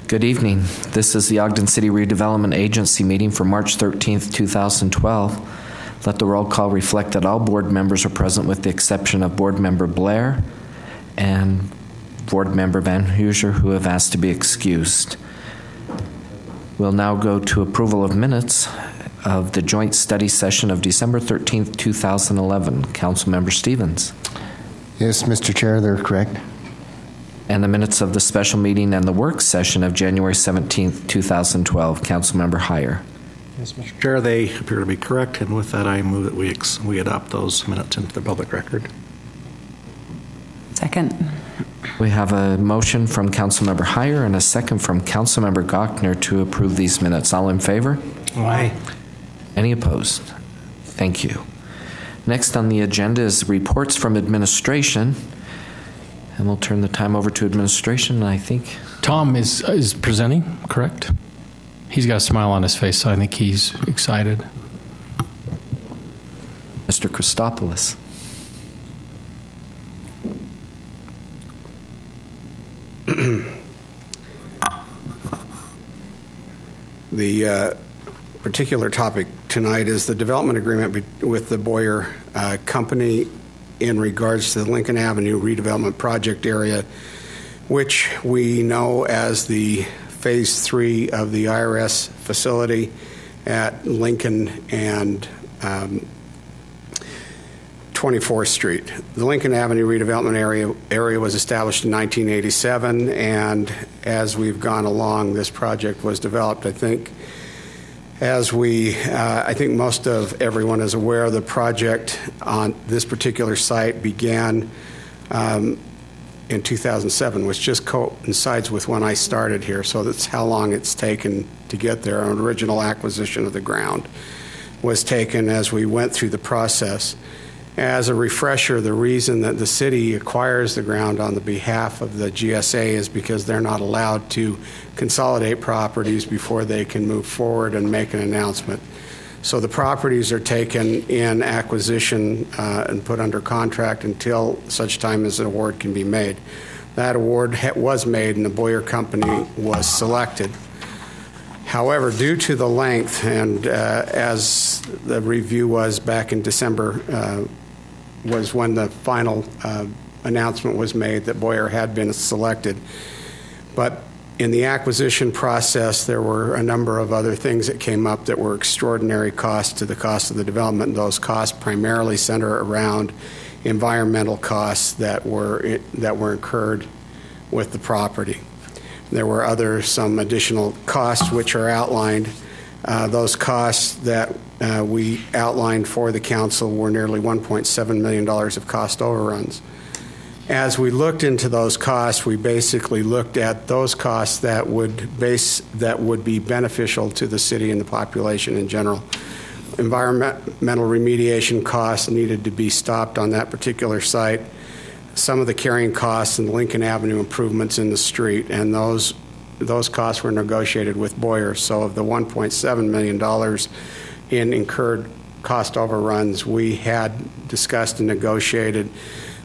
Good evening. This is the Ogden City Redevelopment Agency meeting for March 13th, 2012. Let the roll call reflect that all board members are present with the exception of Board Member Blair and Board Member Van Hoosier, who have asked to be excused. We'll now go to approval of minutes of the joint study session of December 13th, 2011. Councilmember Stevens. Yes, Mr. Chair, they're correct. And the minutes of the special meeting and the work session of January 17th, 2012. Councilmember Heyer. Yes, Mr. Chair, they appear to be correct, and with that, I move that we adopt those minutes into the public record. Second. We have a motion from Councilmember Heyer and a second from Councilmember Gochner to approve these minutes. All in favor? Aye. Any opposed? Thank you. Next on the agenda is reports from administration. And we'll turn the time over to administration, I think. Tom is presenting, correct? He's got a smile on his face, so I think he's excited. Mr. Christopoulos. The particular topic tonight is the development agreement with the Boyer Company in regards to the Lincoln Avenue redevelopment project area, which we know as the Phase 3 of the IRS facility at Lincoln and 24th Street. The Lincoln Avenue redevelopment area was established in 1987, and as we've gone along, this project was developed. I think most of everyone is aware, the project on this particular site began in 2007, which just coincides with when I started here, so that's how long it's taken to get there. An original acquisition of the ground was taken as we went through the process. As a refresher, the reason that the city acquires the ground on the behalf of the GSA is because they're not allowed to consolidate properties before they can move forward and make an announcement. So the properties are taken in acquisition and put under contract until such time as an award can be made. That award was made and the Boyer Company was selected. However, due to the length, and as the review was back in December, was when the final announcement was made that Boyer had been selected. But in the acquisition process, there were a number of other things that came up that were extraordinary costs to the cost of the development. Those costs primarily center around environmental costs that were incurred with the property. There were some additional costs which are outlined. Those costs that we outlined for the council were nearly $1.7 million of cost overruns. As we looked into those costs, we basically looked at those costs that would be beneficial to the city and the population in general. Environmental remediation costs needed to be stopped on that particular site. Some of the carrying costs and Lincoln Avenue improvements in the street, and those costs were negotiated with Boyer. So of the $1.7 million in incurred cost overruns, we had discussed and negotiated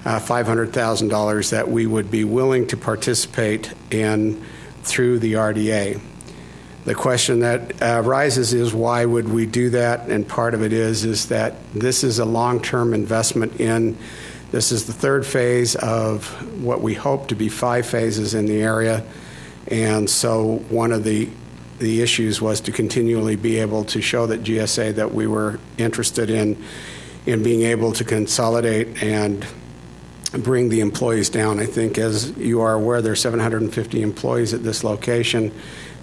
$500,000 that we would be willing to participate in through the RDA. The question that arises is, why would we do that? And part of it is that this is a long-term investment this is the third phase of what we hope to be 5 phases in the area. And so one of the issues was to continually be able to show that GSA that we were interested in being able to consolidate and bring the employees down. I think, as you are aware, there are 750 employees at this location.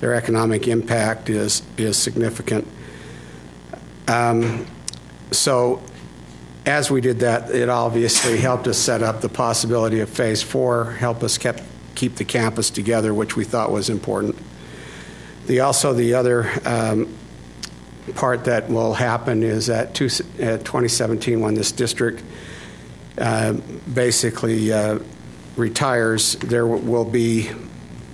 Their economic impact is significant. So as we did that, it obviously helped us set up the possibility of Phase 4, help us keep the campus together, which we thought was important. The other part that will happen is at 2017, when this district basically retires, there will be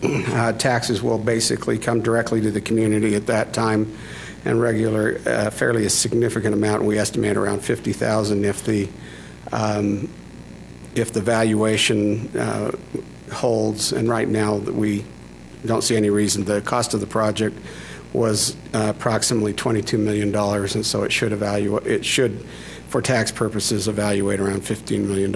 taxes will basically come directly to the community at that time, and fairly a significant amount. We estimate around $50,000 if the valuation holds. And right now we don't see any reason. The cost of the project was approximately $22 million, and so it should, for tax purposes, evaluate around $15 million.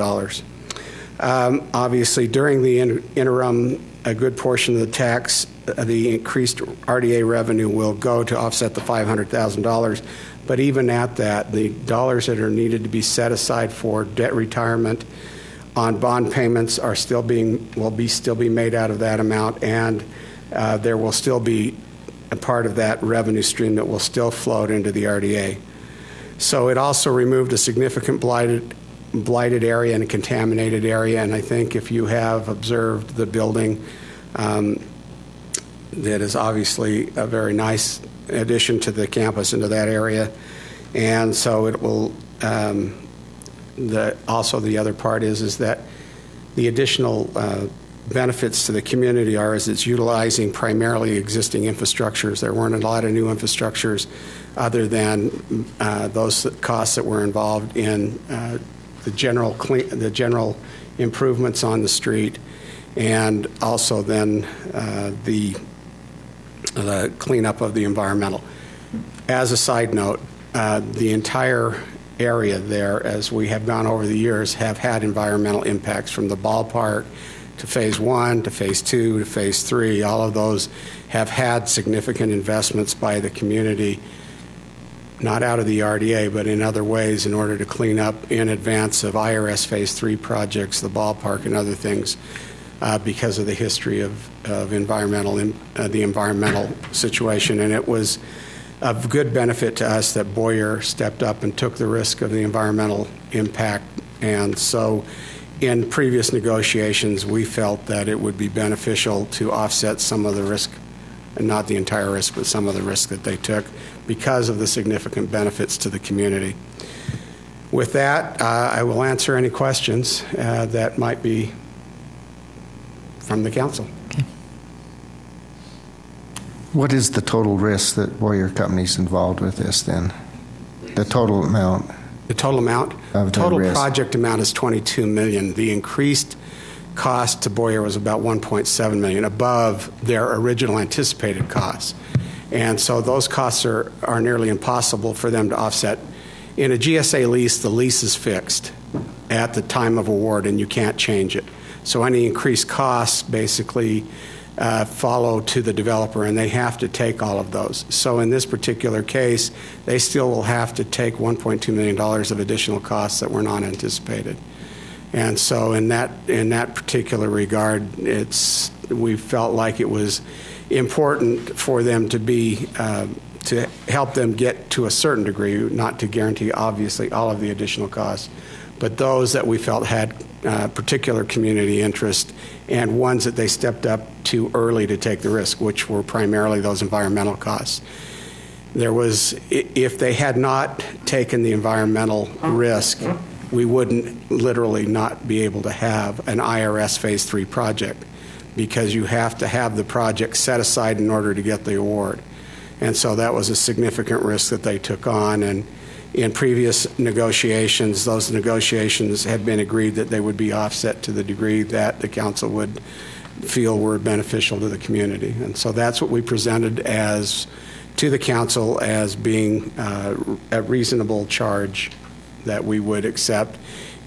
Obviously, during the interim, a good portion of the increased RDA revenue will go to offset the $500,000. But even at that, the dollars that are needed to be set aside for debt retirement on bond payments will still be made out of that amount, and there will still be a part of that revenue stream that will still float into the RDA. So it also removed a significant blighted area and a contaminated area, and I think if you have observed the building, that is obviously a very nice addition to the campus into that area. And so it will, also the other part is that the additional benefits to the community is it's utilizing primarily existing infrastructures. There weren't a lot of new infrastructures other than those costs that were involved in the general improvements on the street, and also then the cleanup of the environmental. As a side note, the entire area there, as we have gone over the years, have had environmental impacts from the ballpark to Phase 1 to Phase 2 to Phase 3. All of those have had significant investments by the community, not out of the RDA, but in other ways in order to clean up in advance of IRS Phase 3 projects, the ballpark and other things, because of the history of the environmental situation. And it was of good benefit to us that Boyer stepped up and took the risk of the environmental impact. And so in previous negotiations, we felt that it would be beneficial to offset some of the risk, and not the entire risk, but some of the risk that they took because of the significant benefits to the community. With that, I will answer any questions that might be from the council. Okay. What is the total risk that Boyer Company's involved with this then? The total amount? The total amount? Of the total risk. Project amount is $22 million. The increased cost to Boyer was about $1.7 million, above their original anticipated costs. And so those costs are nearly impossible for them to offset. In a GSA lease, the lease is fixed at the time of award, and you can't change it. So any increased costs basically follow to the developer, and they have to take all of those. So in this particular case, they still will have to take $1.2 million of additional costs that were not anticipated. And so in that particular regard, we felt like it was important for them to be to help them get to a certain degree, not to guarantee obviously all of the additional costs, but those that we felt had particular community interest and ones that they stepped up too early to take the risk, which were primarily those environmental costs. If they had not taken the environmental risk, we wouldn't literally not be able to have an IRS Phase 3 project, because you have to have the project set aside in order to get the award. And so that was a significant risk that they took on. And in previous negotiations, those negotiations had been agreed that they would be offset to the degree that the council would feel were beneficial to the community. And so that's what we presented to the council as being a reasonable charge that we would accept.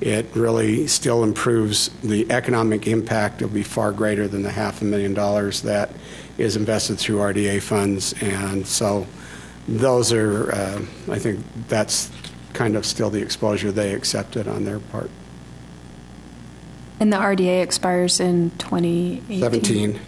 It really still improves the economic impact. It'll be far greater than the $500,000 that is invested through RDA funds. And so those are, I think that's kind of still the exposure they accepted on their part. And the RDA expires in 2018? 17.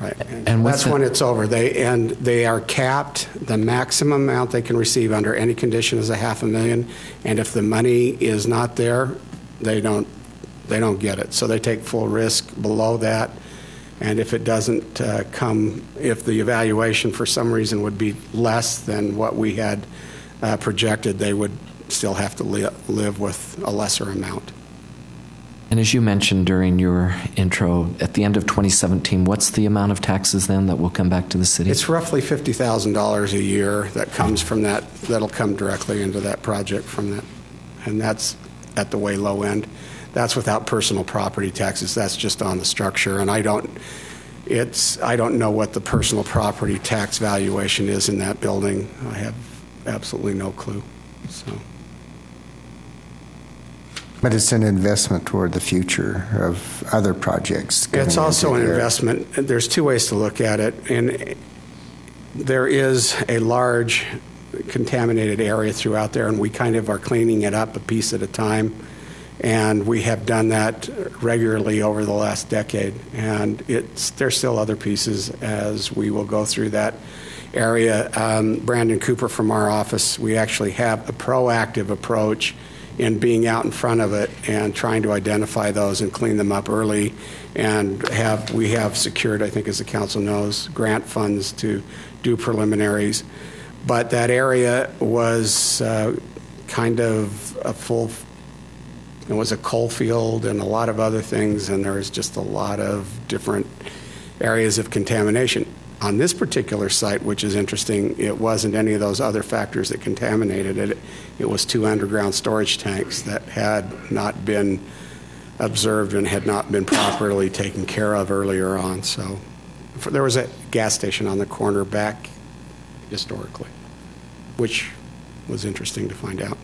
Right. And that's when it's over. They are capped. The maximum amount they can receive under any condition is $500,000, and if the money is not there, they don't get it. So they take full risk below that, and if it doesn't if the evaluation for some reason would be less than what we had projected, they would still have to live with a lesser amount. And as you mentioned during your intro, at the end of 2017, what's the amount of taxes then that will come back to the city? It's roughly $50,000 a year that comes from that'll come directly into that project from that. And that's at the way low end. That's without personal property taxes. That's just on the structure. And I don't know what the personal property tax valuation is in that building. I have absolutely no clue. So. But it's an investment toward the future of other projects. It's also an there. investment. There's two ways to look at it. And there is a large contaminated area throughout there, and we kind of are cleaning it up a piece at a time. And we have done that regularly over the last decade. And there's still other pieces as we will go through that area. Brandon Cooper from our office, we actually have a proactive approach in being out in front of it and trying to identify those and clean them up early. And we have secured, I think as the council knows, grant funds to do preliminaries. But that area was kind of it was a coal field and a lot of other things, and there was just a lot of different areas of contamination. On this particular site, which is interesting, it wasn't any of those other factors that contaminated it. It was 2 underground storage tanks that had not been observed and had not been properly taken care of earlier on. So there was a gas station on the corner back historically, which was interesting to find out.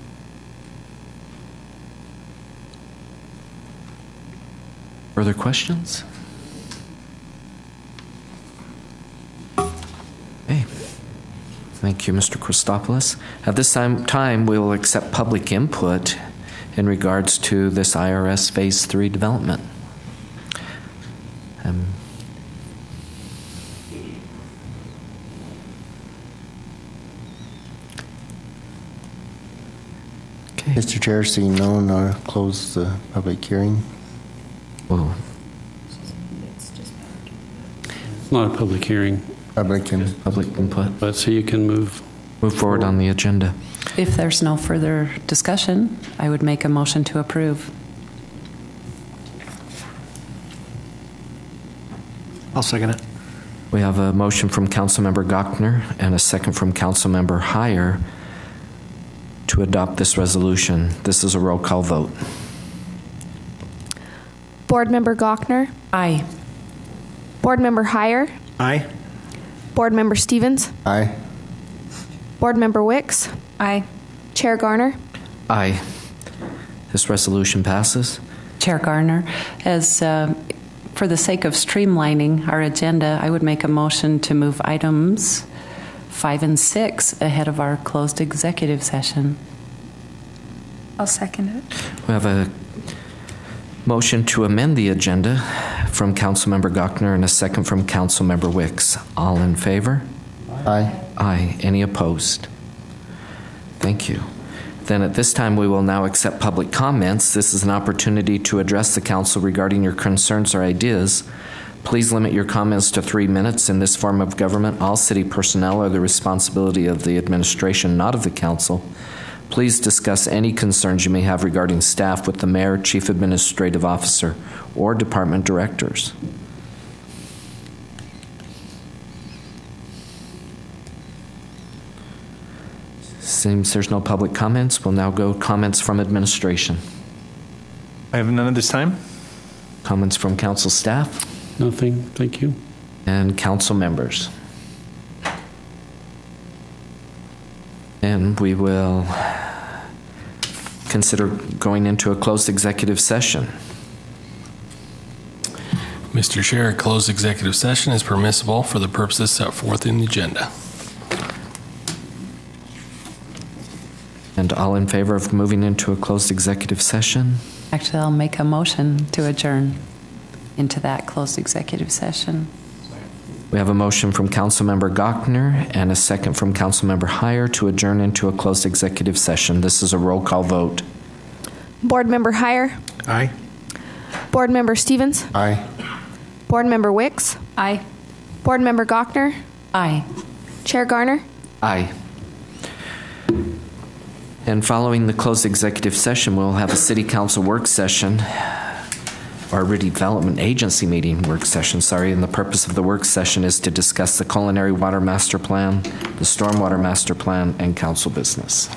Further questions? Okay. Thank you, Mr. Christopoulos. At this time, we will accept public input in regards to this IRS Phase 3 development. Okay. Mr. Chair, seeing no one, I'll close the public hearing. Whoa. Not a public hearing, Public Input. but so you can move. Move forward on the agenda. If there's no further discussion, I would make a motion to approve. I'll second it. We have a motion from Councilmember Gochner and a second from Councilmember Heyer to adopt this resolution. This is a roll call vote. Board Member Gochner, Aye. Board Member Heyer, Aye. Board Member Stevens, Aye. Board Member Wicks, Aye. Chair Garner. Aye. This resolution passes. Chair Garner, as for the sake of streamlining our agenda, I would make a motion to move items 5 and 6 ahead of our closed executive session. I'll second it. We have a motion to amend the agenda from Councilmember Gochner and a second from Councilmember Wicks. All in favor? Aye. Aye. Any opposed? Thank you. Then at this time, we will now accept public comments. This is an opportunity to address the council regarding your concerns or ideas. Please limit your comments to 3 minutes. In this form of government, all city personnel are the responsibility of the administration, not of the council. Please discuss any concerns you may have regarding staff with the mayor, chief administrative officer, or department directors. Seems there's no public comments. We'll now go comments from administration. I have none at this time. Comments from council staff Nothing, thank you. and council members. And we will consider going into a closed executive session. Mr. Chair, a closed executive session is permissible for the purposes set forth in the agenda. And all in favor of moving into a closed executive session? Actually, I'll make a motion to adjourn into that closed executive session. We have a motion from Councilmember Gochner and a second from Councilmember Heyer to adjourn into a closed executive session. This is a roll call vote. Board Member Heyer, Aye. Board Member Stevens, Aye. Board Member Wicks, Aye. Board Member Gochner, Aye. Chair Garner. Aye. And following the closed executive session, we'll have a city council work session, or redevelopment agency meeting work session, and the purpose of the work session is to discuss the culinary water master plan, the stormwater master plan, and council business.